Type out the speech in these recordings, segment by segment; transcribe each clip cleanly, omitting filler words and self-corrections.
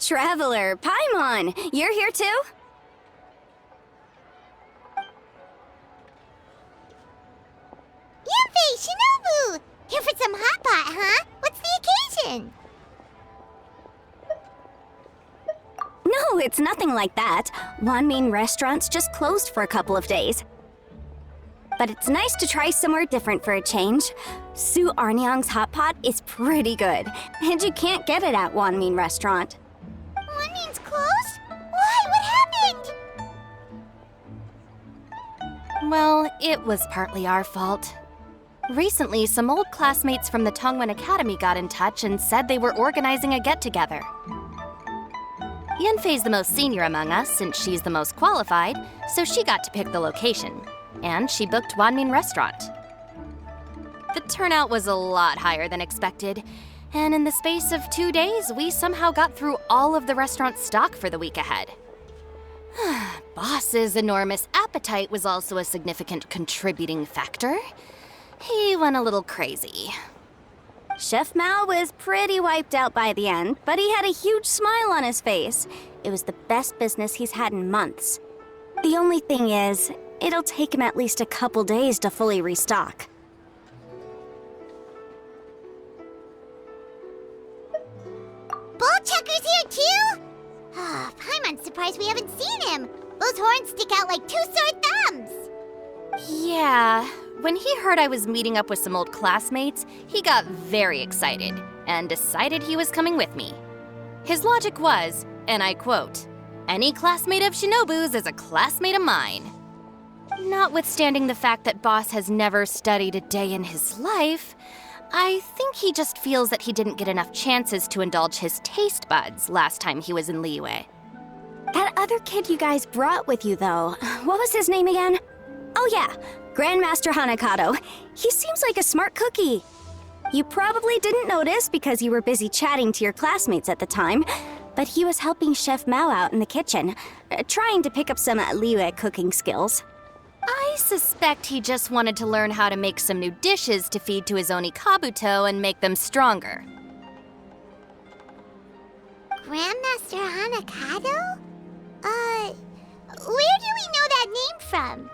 Traveler, Paimon, you're here too? Yanfei, Shinobu! Here for some hot pot, huh? What's the occasion? No, it's nothing like that. Wanmin restaurant's just closed for a couple of days. But it's nice to try somewhere different for a change. Su Arnyang's hot pot is pretty good, and you can't get it at Wanmin restaurant. Wanmin's closed? Why? What happened? Well, it was partly our fault. Recently, some old classmates from the Tongwen Academy got in touch and said they were organizing a get-together. Yanfei's the most senior among us, since she's the most qualified, so she got to pick the location. And she booked Wanmin Restaurant. The turnout was a lot higher than expected, and in the space of 2 days, we somehow got through all of the restaurant's stock for the week ahead. Boss's enormous appetite was also a significant contributing factor. He went a little crazy. Chef Mao was pretty wiped out by the end, but he had a huge smile on his face. It was the best business he's had in months. The only thing is, it'll take him at least a couple days to fully restock. Bullchucker's here too? Oh, Paimon's surprised we haven't seen him. Those horns stick out like two sore thumbs. Yeah, when he heard I was meeting up with some old classmates, he got very excited and decided he was coming with me. His logic was, and I quote, "Any classmate of Shinobu's is a classmate of mine." Notwithstanding the fact that Boss has never studied a day in his life, I think he just feels that he didn't get enough chances to indulge his taste buds last time he was in Liyue. That other kid you guys brought with you, though, what was his name again? Oh yeah, Grandmaster Hanakato. He seems like a smart cookie. You probably didn't notice because you were busy chatting to your classmates at the time, but he was helping Chef Mao out in the kitchen, trying to pick up some Liyue cooking skills. I suspect he just wanted to learn how to make some new dishes to feed to his Onikabuto and make them stronger. Grandmaster Hanakato? Where do we know that name from?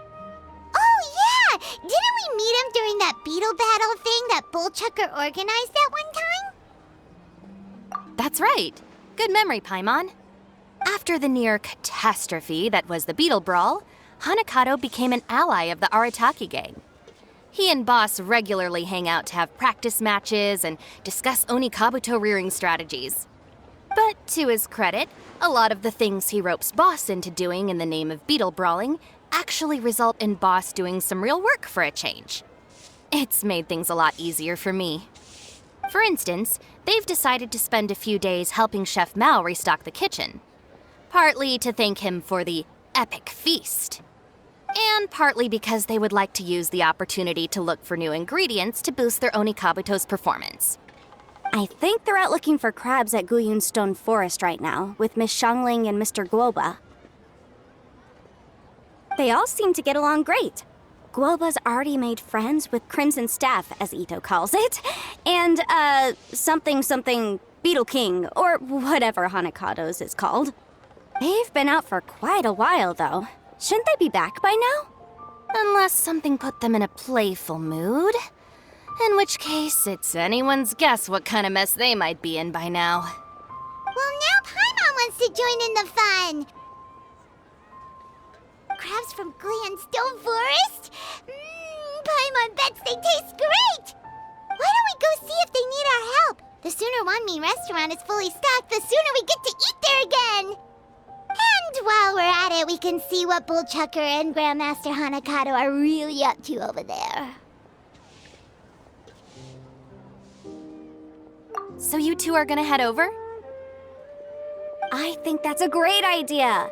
Oh, yeah! Didn't we meet him during that beetle battle thing that Bullchucker organized at one time? That's right. Good memory, Paimon. After the near catastrophe that was the beetle brawl, Hanakato became an ally of the Arataki gang. He and Boss regularly hang out to have practice matches and discuss Onikabuto rearing strategies. But to his credit, a lot of the things he ropes Boss into doing in the name of beetle brawling actually result in Boss doing some real work for a change. It's made things a lot easier for me. For instance, they've decided to spend a few days helping Chef Mao restock the kitchen. Partly to thank him for the epic feast. And partly because they would like to use the opportunity to look for new ingredients to boost their Onikabuto's performance. I think they're out looking for crabs at Guyun Stone Forest right now, with Miss Shangling and Mr. Guoba. They all seem to get along great. Guoba's already made friends with Crimson Staff, as Ito calls it, and, something Beetle King, or whatever Hanakado's is called. They've been out for quite a while, though. Shouldn't they be back by now? Unless something put them in a playful mood. In which case, it's anyone's guess what kind of mess they might be in by now. Well, now Paimon wants to join in the fun. Crabs from Guyun Stone Forest? Paimon bets they taste great! Why don't we go see if they need our help? The sooner Wanmin restaurant is fully stocked, the sooner we get to eat there again! And while we're at it, we can see what Bullchucker and Grandmaster Hanakato are really up to over there. So you two are gonna head over? I think that's a great idea.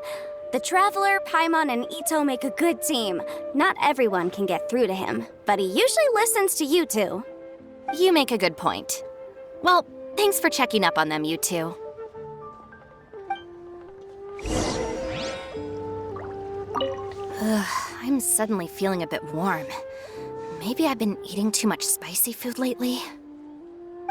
The Traveler, Paimon, and Ito make a good team. Not everyone can get through to him, but he usually listens to you two. You make a good point. Well, thanks for checking up on them, you two. I'm suddenly feeling a bit warm. Maybe I've been eating too much spicy food lately.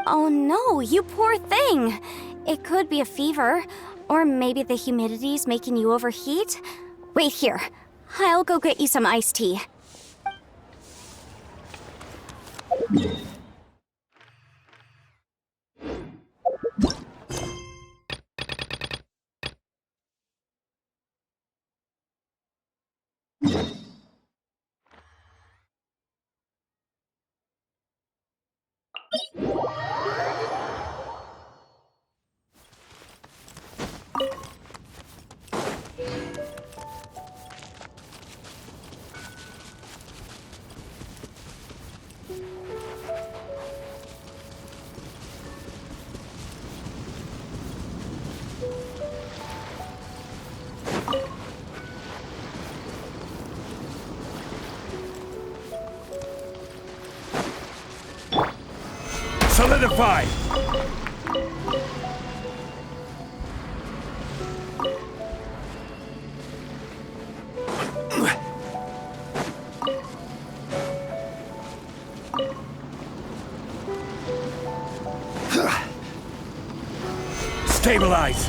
Oh no, you poor thing! It could be a fever, Or maybe the humidity's making you overheat? Wait here. I'll go get you some iced tea. Solidify! Stabilize!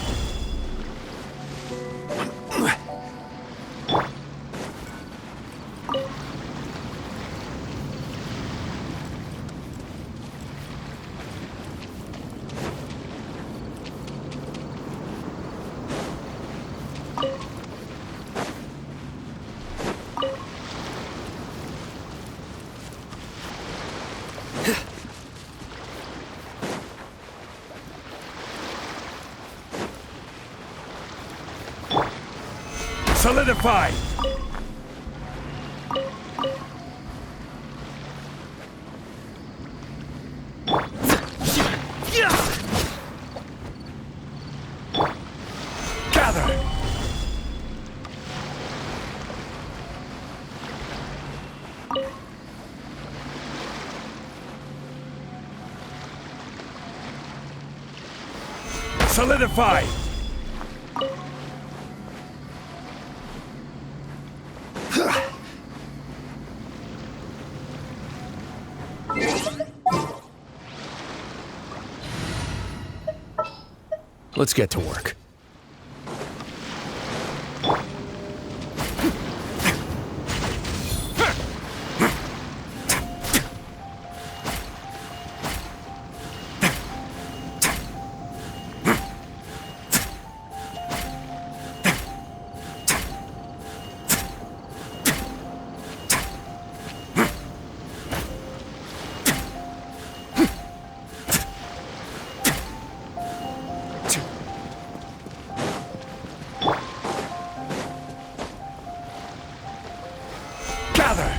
Solidify! Gather! Solidify! Let's get to work. Gather!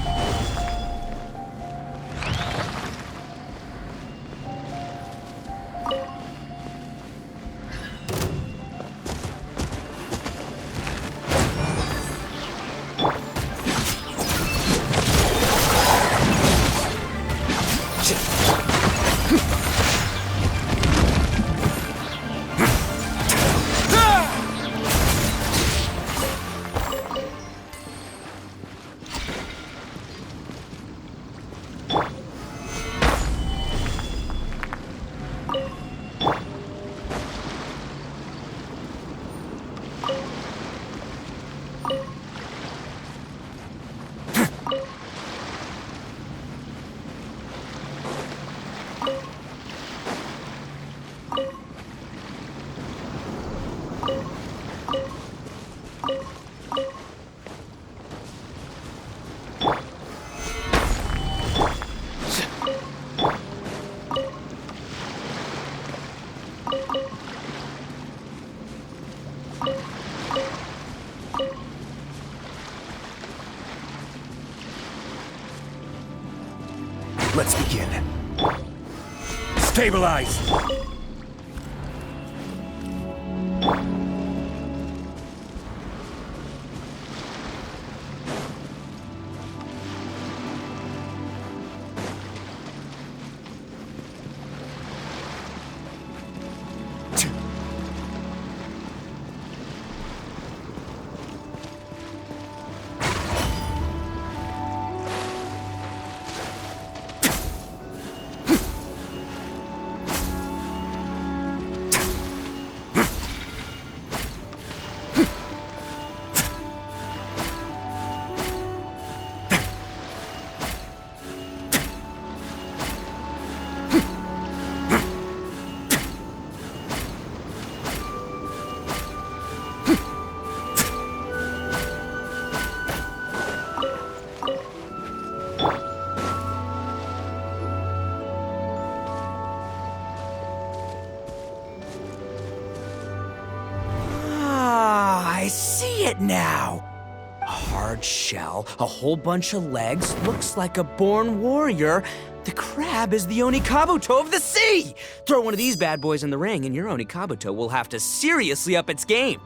Let's begin. Stabilize! it now! A hard shell, a whole bunch of legs, looks like a born warrior. The crab is the Onikabuto of the sea! Throw one of these bad boys in the ring and your Onikabuto will have to seriously up its game.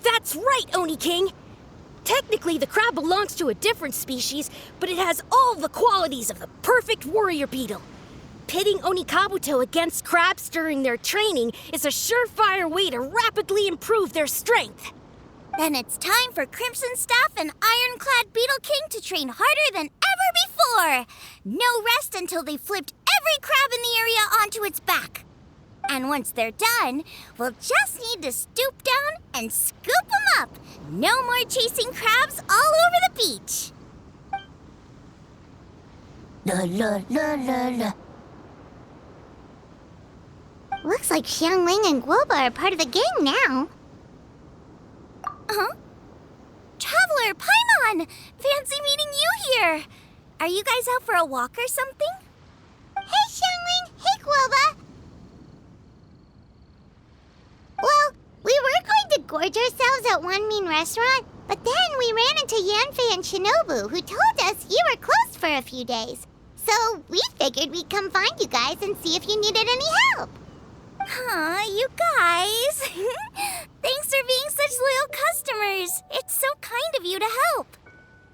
That's right, Oni King! Technically, the crab belongs to a different species, but it has all the qualities of the perfect warrior beetle. Pitting Onikabuto against crabs during their training is a surefire way to rapidly improve their strength. Then it's time for Crimson Staff and Ironclad Beetle King to train harder than ever before. No rest until they've flipped every crab in the area onto its back. And once they're done, we'll just need to stoop down and scoop them up. No more chasing crabs all over the beach. La la la la la. Looks like Xiangling and Guoba are part of the gang now. Huh? Traveler, Paimon! Fancy meeting you here! Are you guys out for a walk or something? Hey, Xiangling! Hey, Guoba! Well, we were going to gorge ourselves at one mean restaurant, but then we ran into Yanfei and Shinobu, who told us you were closed for a few days. So we figured we'd come find you guys and see if you needed any help. Aw, you guys. Thanks for being such loyal customers. It's so kind of you to help.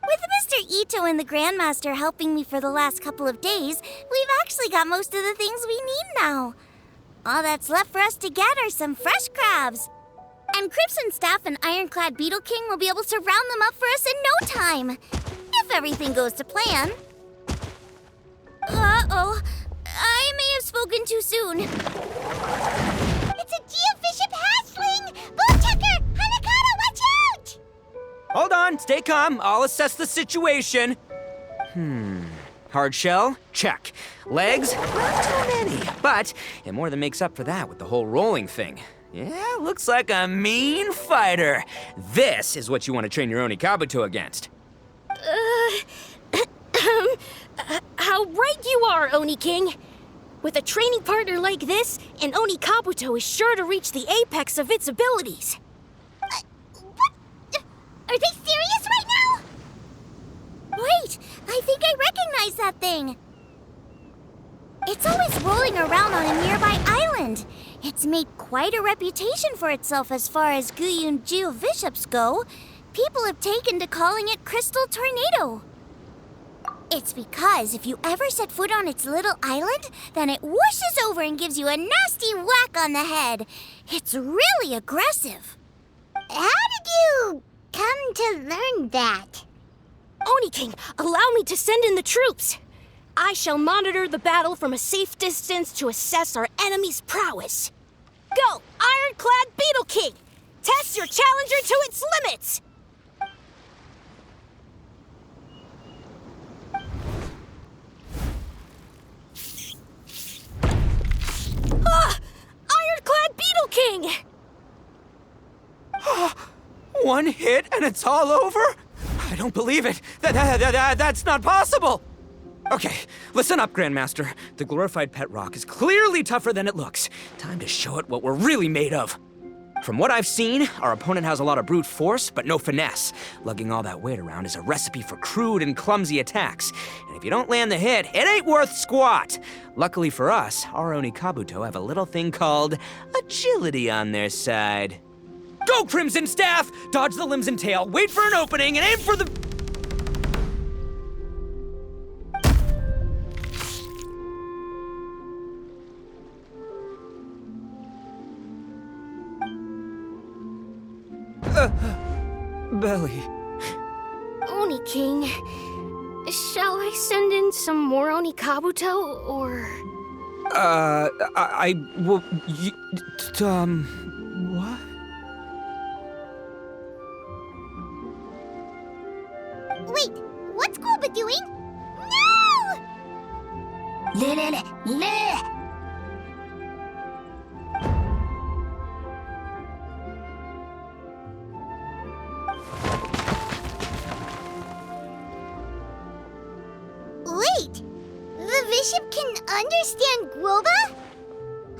With Mr. Ito and the Grandmaster helping me for the last couple of days, we've actually got most of the things we need now. All that's left for us to get are some fresh crabs. And Crimson Staff and Ironclad Beetle King will be able to round them up for us in no time. If everything goes to plan. Uh-oh. I may have spoken too soon. It's a geofiship hatchling! Bullchucker! Hanakata, watch out! Hold on, stay calm. I'll assess the situation. Hard shell? Check. Legs? Not too many. But it more than makes up for that with the whole rolling thing. Yeah, looks like a mean fighter. This is what you want to train your Onikabuto against. How right you are, Oni King! With a training partner like this, an Onikabuto is sure to reach the apex of its abilities. What? Are they serious right now? Wait, I think I recognize that thing. It's always rolling around on a nearby island. It's made quite a reputation for itself as far as Guyun geoviships go. People have taken to calling it Crystal Tornado. It's because if you ever set foot on its little island, then it whooshes over and gives you a nasty whack on the head. It's really aggressive. How did you come to learn that? Oni King, allow me to send in the troops. I shall monitor the battle from a safe distance to assess our enemy's prowess. Go, Ironclad Beetle King! Test your challenger to its limits! Ah! Ironclad Beetle King! One hit and it's all over? I don't believe it. That's not possible. Okay, listen up, Grandmaster. The glorified pet rock is clearly tougher than it looks. Time to show it what we're really made of. From what I've seen, our opponent has a lot of brute force, but no finesse. Lugging all that weight around is a recipe for crude and clumsy attacks. And if you don't land the hit, it ain't worth squat. Luckily for us, our Onikabuto have a little thing called agility on their side. Go, Crimson Staff! Dodge the limbs and tail, wait for an opening, and aim for the... belly. Oni King, shall I send in some more Onikabuto, or...? I will... what? Wait, what's Guoba doing? No! Wait, the bishop can understand Guoba?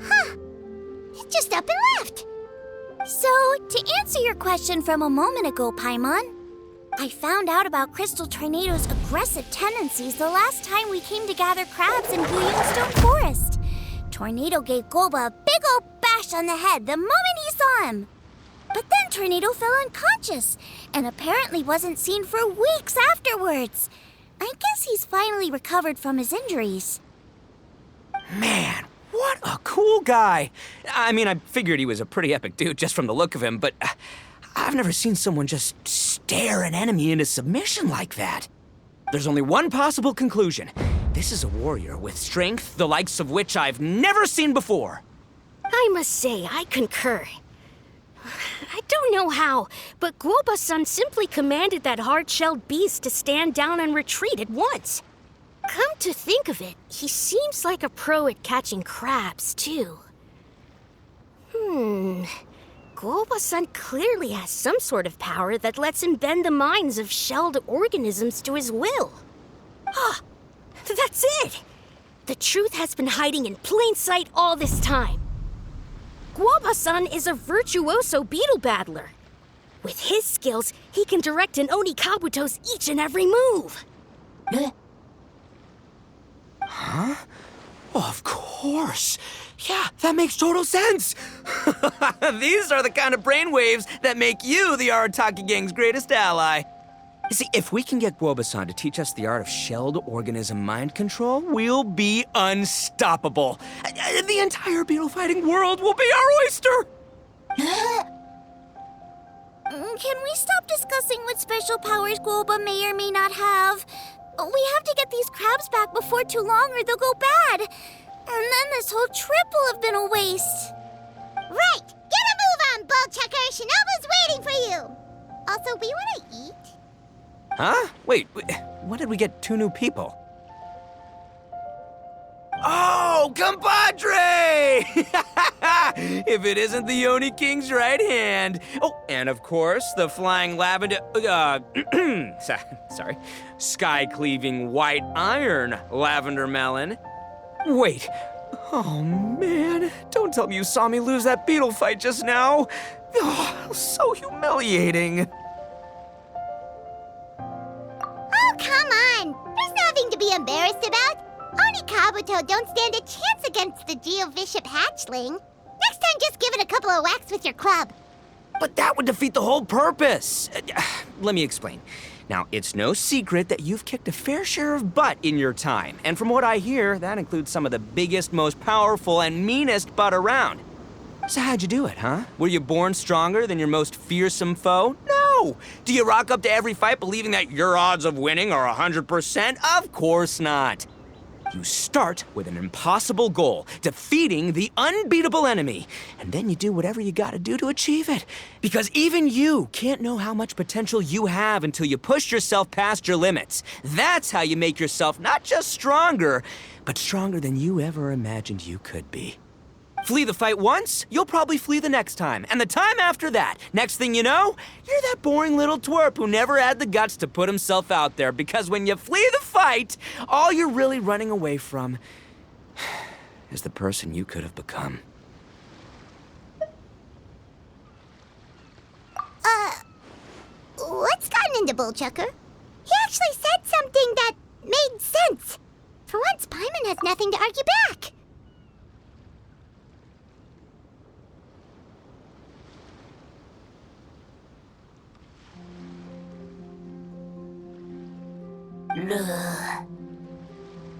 Huh, it just up and left. So, to answer your question from a moment ago, Paimon, I found out about Crystal Tornado's aggressive tendencies the last time we came to gather crabs in Blue Yellowstone Forest. Tornado gave Golba a big old bash on the head the moment he saw him. But then Tornado fell unconscious and apparently wasn't seen for weeks afterwards. I guess he's finally recovered from his injuries. Man, what a cool guy. I mean, I figured he was a pretty epic dude just from the look of him, but I've never seen someone just stare an enemy into submission like that. There's only one possible conclusion. This is a warrior with strength the likes of which I've never seen before. I must say, I concur. I don't know how, but Guoba-san simply commanded that hard-shelled beast to stand down and retreat at once. Come to think of it, he seems like a pro at catching crabs, too. Guoba-san clearly has some sort of power that lets him bend the minds of shelled organisms to his will. Ah, that's it! The truth has been hiding in plain sight all this time. Guoba-san is a virtuoso beetle battler. With his skills, he can direct an Oni Kabuto's each and every move. Huh? Oh, of course. Yeah, that makes total sense. These are the kind of brainwaves that make you the Arataki Gang's greatest ally. You see, if we can get Guoba-san to teach us the art of shelled organism mind control, we'll be unstoppable. The entire beetle fighting world will be our oyster. Can we stop discussing what special powers Guoba may or may not have? We have to get these crabs back before too long or they'll go bad. And then this whole trip will have been a waste. Right! Get a move on, Bullchucker! Shinobu's waiting for you! Also, we want to eat? Huh? Wait, when did we get 2 new people? Oh, compadre! If it isn't the Oni King's right hand. Oh, and of course, the flying lavender, sorry, sky-cleaving white iron lavender melon. Wait, oh man, don't tell me you saw me lose that beetle fight just now. Oh, so humiliating. Oh, come on! There's nothing to be embarrassed about. Oni Kabuto don't stand a chance against the Geovishap hatchling. Next time, just give it a couple of whacks with your club. But that would defeat the whole purpose. Let me explain. Now, it's no secret that you've kicked a fair share of butt in your time. And from what I hear, that includes some of the biggest, most powerful, and meanest butt around. So how'd you do it, huh? Were you born stronger than your most fearsome foe? No! Do you rock up to every fight believing that your odds of winning are 100%? Of course not. You start with an impossible goal, defeating the unbeatable enemy, and then you do whatever you gotta do to achieve it. Because even you can't know how much potential you have until you push yourself past your limits. That's how you make yourself not just stronger, but stronger than you ever imagined you could be. Flee the fight once, you'll probably flee the next time, and the time after that. Next thing you know, you're that boring little twerp who never had the guts to put himself out there, because when you flee the fight, all you're really running away from is the person you could have become. What's gotten into Bullchucker? He actually said something that made sense. For once, Paimon has nothing to argue back.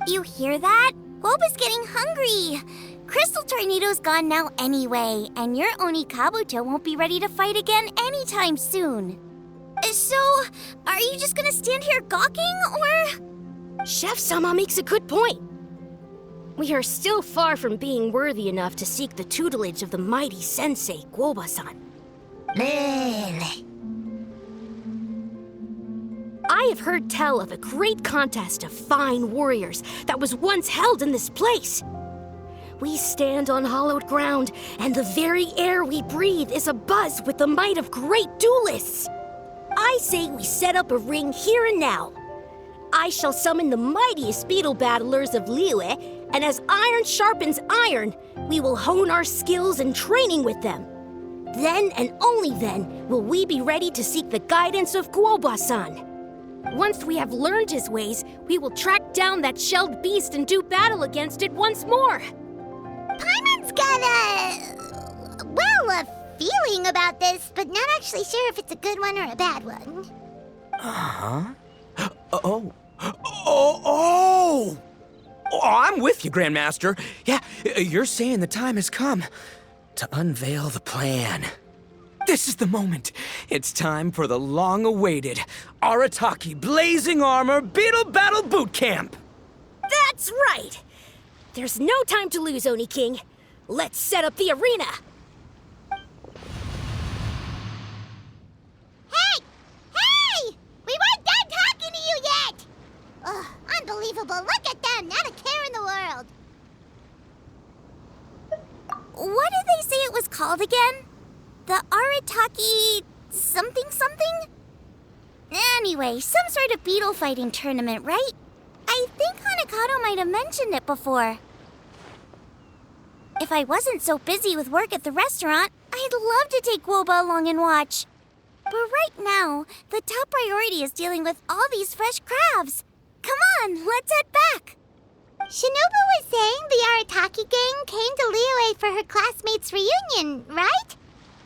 You hear that? Guoba's getting hungry. Crystal Tornado's gone now anyway, and your Oni Kabuto won't be ready to fight again anytime soon. So, are you just gonna stand here gawking, or? Chef Sama makes a good point. We are still far from being worthy enough to seek the tutelage of the mighty sensei, Guoba-san. I have heard tell of a great contest of fine warriors that was once held in this place. We stand on hallowed ground, and the very air we breathe is abuzz with the might of great duelists. I say we set up a ring here and now. I shall summon the mightiest beetle battlers of Liyue, and as iron sharpens iron, we will hone our skills and training with them. Then and only then will we be ready to seek the guidance of Guoba-san. Once we have learned his ways, we will track down that shelled beast and do battle against it once more. Paimon's got a feeling about this, but not actually sure if it's a good one or a bad one. Oh, I'm with you, Grandmaster. Yeah, you're saying the time has come to unveil the plan. This is the moment. It's time for the long-awaited Arataki Blazing Armor Beetle Battle Boot Camp. That's right! There's no time to lose, Oni King. Let's set up the arena. Hey! We weren't done talking to you yet! Ugh, unbelievable. Look at them, not a care in the world. What did they say it was called again? The Arataki something? Anyway, some sort of beetle fighting tournament, right? I think Hanakato might have mentioned it before. If I wasn't so busy with work at the restaurant, I'd love to take Guoba along and watch. But right now, the top priority is dealing with all these fresh crabs. Come on, let's head back. Shinobu was saying the Arataki gang came to Liyue for her classmates' reunion, right?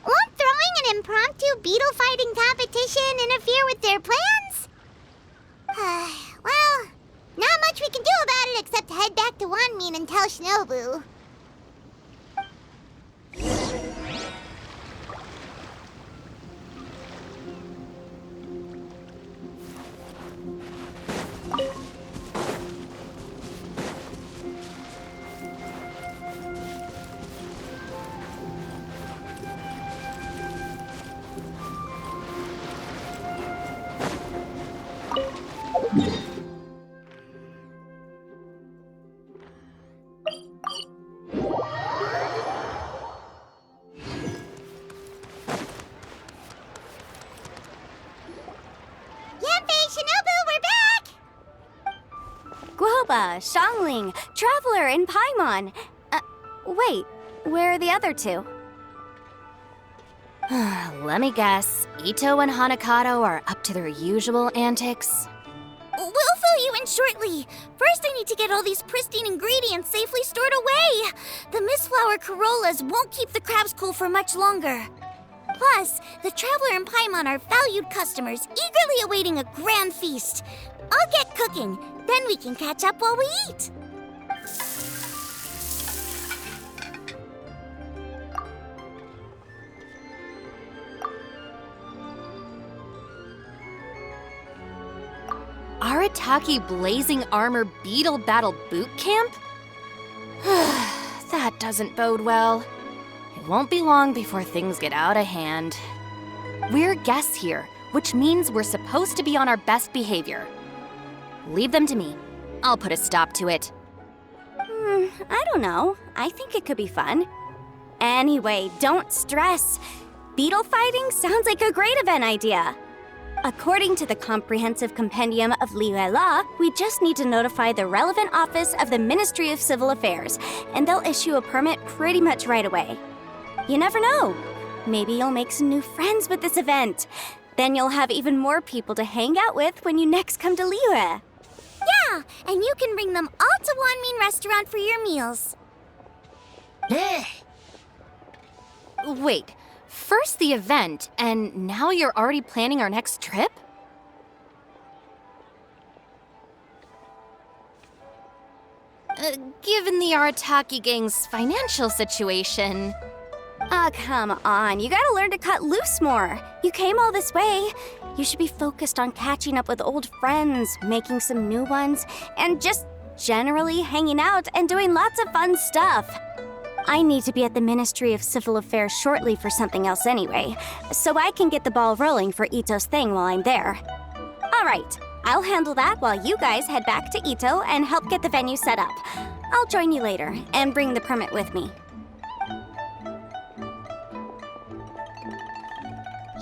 Won't throwing an impromptu beetle fighting competition interfere with their plans? Well, not much we can do about it except head back to Wanmin and tell Shinobu. Guoba, Xiangling, Traveler, and Paimon. Wait, where are the other two? Let me guess. Ito and Hanakato are up to their usual antics. We'll fill you in shortly. First, I need to get all these pristine ingredients safely stored away. The Mistflower Corollas won't keep the crabs cool for much longer. Plus, the Traveler and Paimon are valued customers, eagerly awaiting a grand feast. I'll get cooking, then we can catch up while we eat. Arataki Blazing Armor Beetle Battle Boot Camp? That doesn't bode well. It won't be long before things get out of hand. We're guests here, which means we're supposed to be on our best behavior. Leave them to me. I'll put a stop to it. I don't know. I think it could be fun. Anyway, don't stress. Beetle fighting sounds like a great event idea. According to the Comprehensive Compendium of Liyue Law, we just need to notify the relevant office of the Ministry of Civil Affairs, and they'll issue a permit pretty much right away. You never know. Maybe you'll make some new friends with this event. Then you'll have even more people to hang out with when you next come to Liyue. Yeah, and you can bring them all to Wanmin Restaurant for your meals. Wait, first the event, and now you're already planning our next trip? Given the Arataki gang's financial situation... Come on. You gotta learn to cut loose more. You came all this way. You should be focused on catching up with old friends, making some new ones, and just generally hanging out and doing lots of fun stuff. I need to be at the Ministry of Civil Affairs shortly for something else anyway, so I can get the ball rolling for Ito's thing while I'm there. All right, I'll handle that while you guys head back to Ito and help get the venue set up. I'll join you later and bring the permit with me.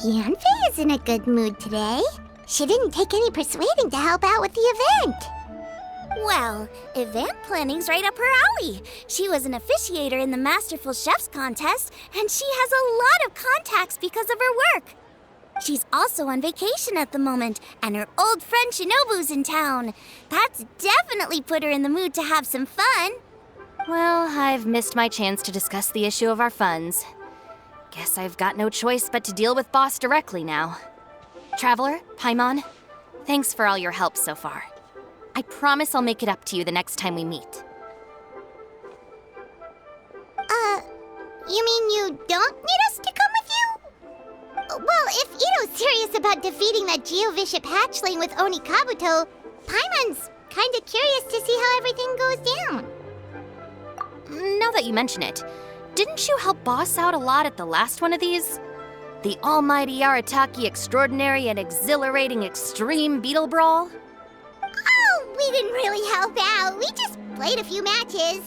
Yanfei is in a good mood today. She didn't take any persuading to help out with the event. Well, event planning's right up her alley. She was an officiator in the Masterful Chefs contest, and she has a lot of contacts because of her work. She's also on vacation at the moment, and her old friend Shinobu's in town. That's definitely put her in the mood to have some fun. Well, I've missed my chance to discuss the issue of our funds. Guess I've got no choice but to deal with Boss directly now. Traveler, Paimon, thanks for all your help so far. I promise I'll make it up to you the next time we meet. You mean you don't need us to come with you? Well, if Ito's serious about defeating that Geovishap hatchling with Oni Kabuto, Paimon's kinda curious to see how everything goes down. Now that you mention it, didn't you help Boss out a lot at the last one of these? The almighty Arataki extraordinary and exhilarating extreme beetle brawl? Oh, we didn't really help out. We just played a few matches.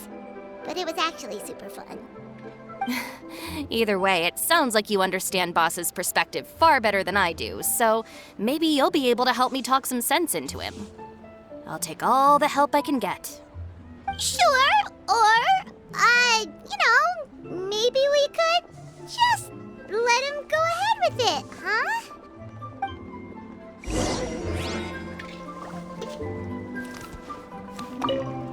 But it was actually super fun. Either way, it sounds like you understand Boss's perspective far better than I do, so maybe you'll be able to help me talk some sense into him. I'll take all the help I can get. Sure, or, maybe we could just let him go ahead with it, huh?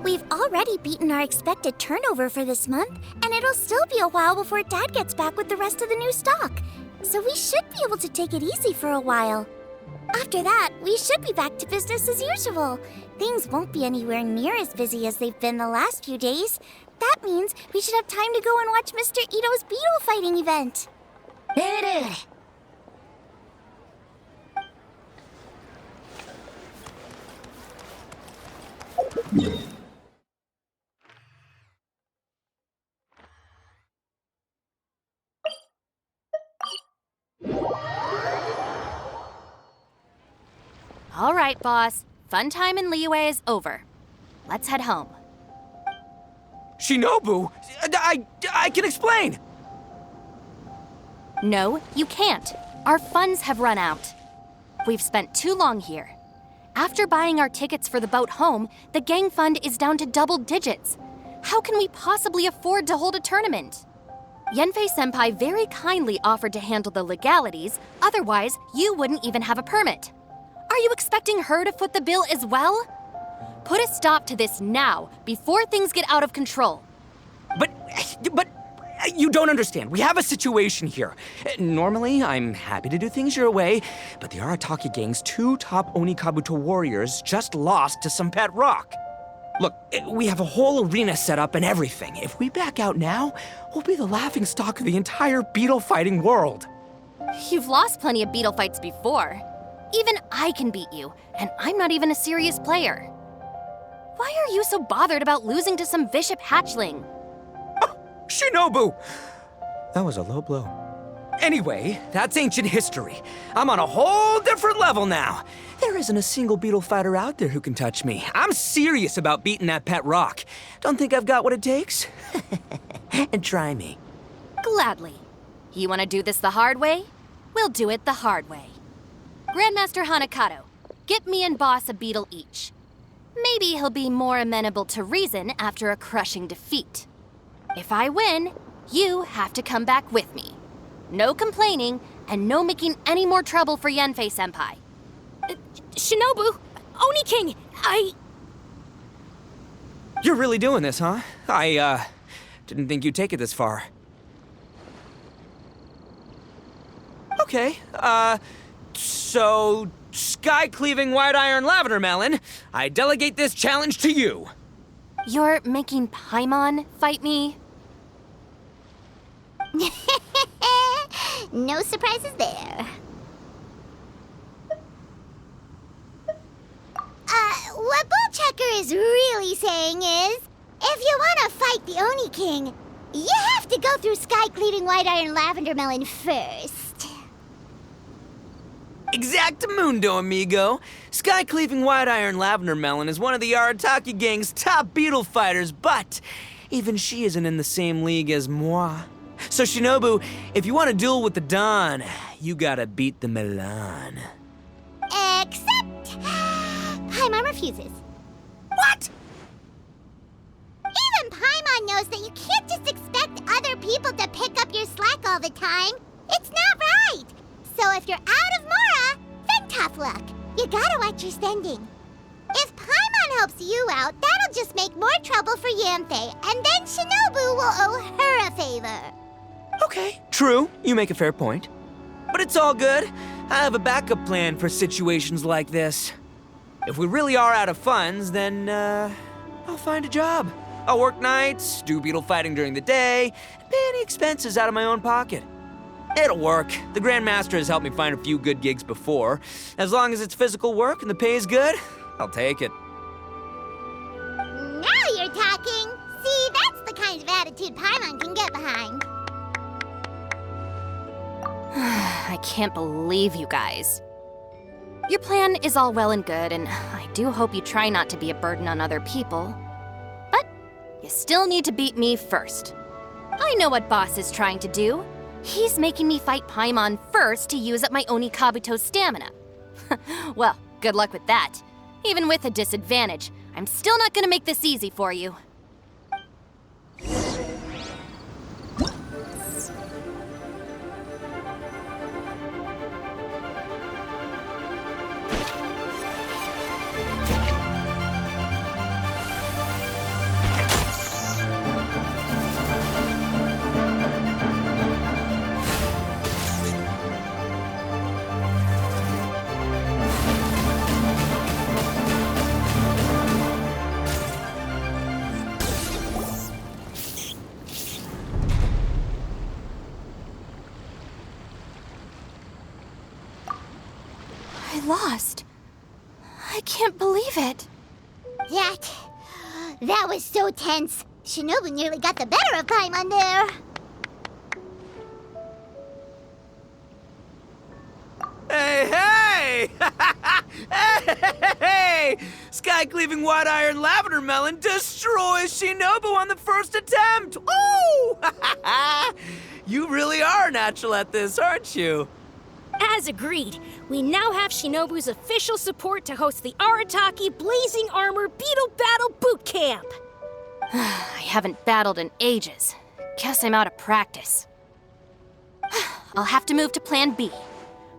We've already beaten our expected turnover for this month, and it'll still be a while before Dad gets back with the rest of the new stock. So we should be able to take it easy for a while. After that, we should be back to business as usual. Things won't be anywhere near as busy as they've been the last few days. That means we should have time to go and watch Mr. Ito's beetle fighting event. All right, Boss. Fun time in Liyue is over. Let's head home. Shinobu? I can explain! No, you can't. Our funds have run out. We've spent too long here. After buying our tickets for the boat home, the gang fund is down to double digits. How can we possibly afford to hold a tournament? Yenfei-senpai very kindly offered to handle the legalities, otherwise you wouldn't even have a permit. Are you expecting her to foot the bill as well? Put a stop to this now, before things get out of control. But you don't understand. We have a situation here. Normally, I'm happy to do things your way, but the Arataki gang's 2 top Oni Kabuto warriors just lost to some pet rock. Look, we have a whole arena set up and everything. If we back out now, we'll be the laughingstock of the entire beetle fighting world. You've lost plenty of beetle fights before. Even I can beat you, and I'm not even a serious player. Why are you so bothered about losing to some Bishop hatchling? Shinobu! That was a low blow. Anyway, that's ancient history. I'm on a whole different level now. There isn't a single beetle fighter out there who can touch me. I'm serious about beating that pet rock. Don't think I've got what it takes? And try me. Gladly. You want to do this the hard way? We'll do it the hard way. Grandmaster Hanakato, get me and Boss a beetle each. Maybe he'll be more amenable to reason after a crushing defeat. If I win, you have to come back with me. No complaining, and no making any more trouble for Yenfei-senpai. Shinobu! Oni King! You're really doing this, huh? I didn't think you'd take it this far. Okay, so, sky-cleaving white iron lavender melon, I delegate this challenge to you. You're making Paimon fight me? No surprises there. What Bullchecker is really saying is, if you want to fight the Oni King, you have to go through sky-cleaving white iron lavender melon first. Exactamundo, amigo. Sky-cleaving white iron lavender melon is one of the Arataki gang's top beetle fighters, but even she isn't in the same league as moi. So Shinobu, if you want to duel with the Don, you gotta beat the Milan. Except... Paimon refuses. What? Even Paimon knows that you can't just expect other people to pick up your slack all the time. It's not right. So if you're out of Mora, then tough luck. You gotta watch your spending. If Paimon helps you out, that'll just make more trouble for Yanfei, and then Shinobu will owe her a favor. Okay, true. You make a fair point. But it's all good. I have a backup plan for situations like this. If we really are out of funds, then, I'll find a job. I'll work nights, do beetle fighting during the day, and pay any expenses out of my own pocket. It'll work. The Grandmaster has helped me find a few good gigs before. As long as it's physical work and the pay is good, I'll take it. Now you're talking. See, that's the kind of attitude Paimon can get behind. I can't believe you guys. Your plan is all well and good, and I do hope you try not to be a burden on other people. But you still need to beat me first. I know what Boss is trying to do. He's making me fight Paimon first to use up my Oni Kabuto's stamina. Well, good luck with that. Even with a disadvantage, I'm still not gonna make this easy for you. I lost. I can't believe it. That was so tense. Shinobu nearly got the better of Paimon there. Hey! Hey! Sky-cleaving white iron lavender melon destroys Shinobu on the first attempt! Oh! You really are natural at this, aren't you? As agreed, we now have Shinobu's official support to host the Arataki Blazing Armor Beetle Battle Boot Camp. I haven't battled in ages. Guess I'm out of practice. I'll have to move to Plan B.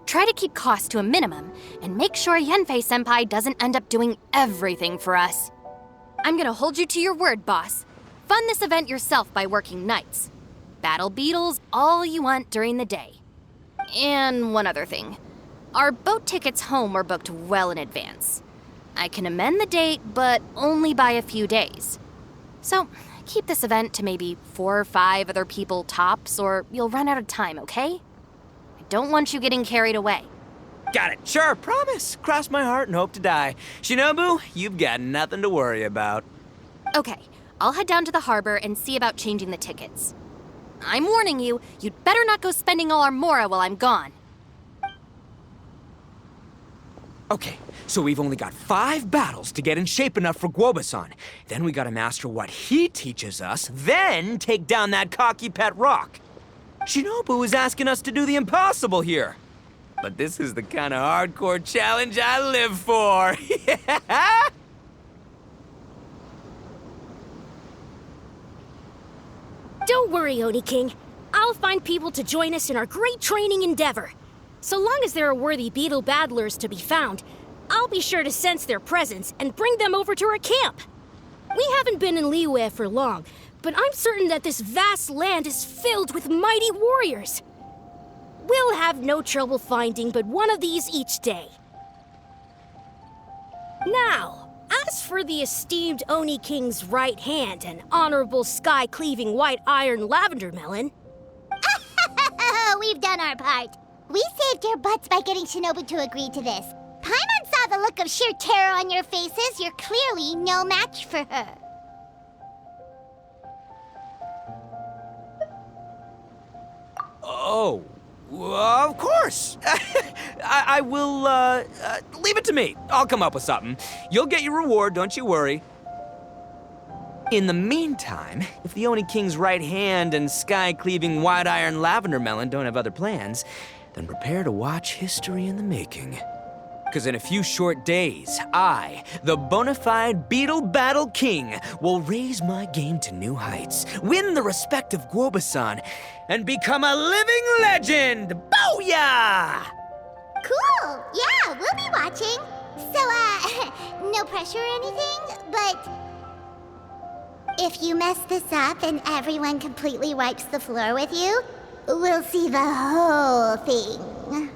Try to keep costs to a minimum, and make sure Yanfei-senpai doesn't end up doing everything for us. I'm gonna hold you to your word, boss. Fund this event yourself by working nights. Battle beetles all you want during the day. And one other thing. Our boat tickets home were booked well in advance. I can amend the date, but only by a few days. So, keep this event to maybe 4 or 5 other people tops, or you'll run out of time, okay? I don't want you getting carried away. Got it. Sure, promise. Cross my heart and hope to die. Shinobu, you've got nothing to worry about. Okay, I'll head down to the harbor and see about changing the tickets. I'm warning you, you'd better not go spending all our Mora while I'm gone. Okay, so we've only got 5 battles to get in shape enough for Guoba-san. Then we gotta master what he teaches us, then take down that cocky pet rock. Shinobu is asking us to do the impossible here. But this is the kind of hardcore challenge I live for. Yeah! Don't worry, Oni King. I'll find people to join us in our great training endeavor. So long as there are worthy beetle battlers to be found, I'll be sure to sense their presence and bring them over to our camp. We haven't been in Liyue for long, but I'm certain that this vast land is filled with mighty warriors. We'll have no trouble finding but one of these each day. Now, as for the esteemed Oni King's right hand and honorable sky-cleaving white iron lavender melon... We've done our part. We saved your butts by getting Shinobu to agree to this. Paimon saw the look of sheer terror on your faces. You're clearly no match for her. Oh, of course. I will, leave it to me. I'll come up with something. You'll get your reward, don't you worry. In the meantime, if the Oni King's right hand and sky-cleaving white iron lavender melon don't have other plans, then prepare to watch history in the making. Because in a few short days, I, the bona fide Beetle Battle King, will raise my game to new heights, win the respect of Guoba-san, and become a living legend! Booyah! Cool! Yeah, we'll be watching. So, no pressure or anything, but if you mess this up and everyone completely wipes the floor with you, we'll see the whole thing.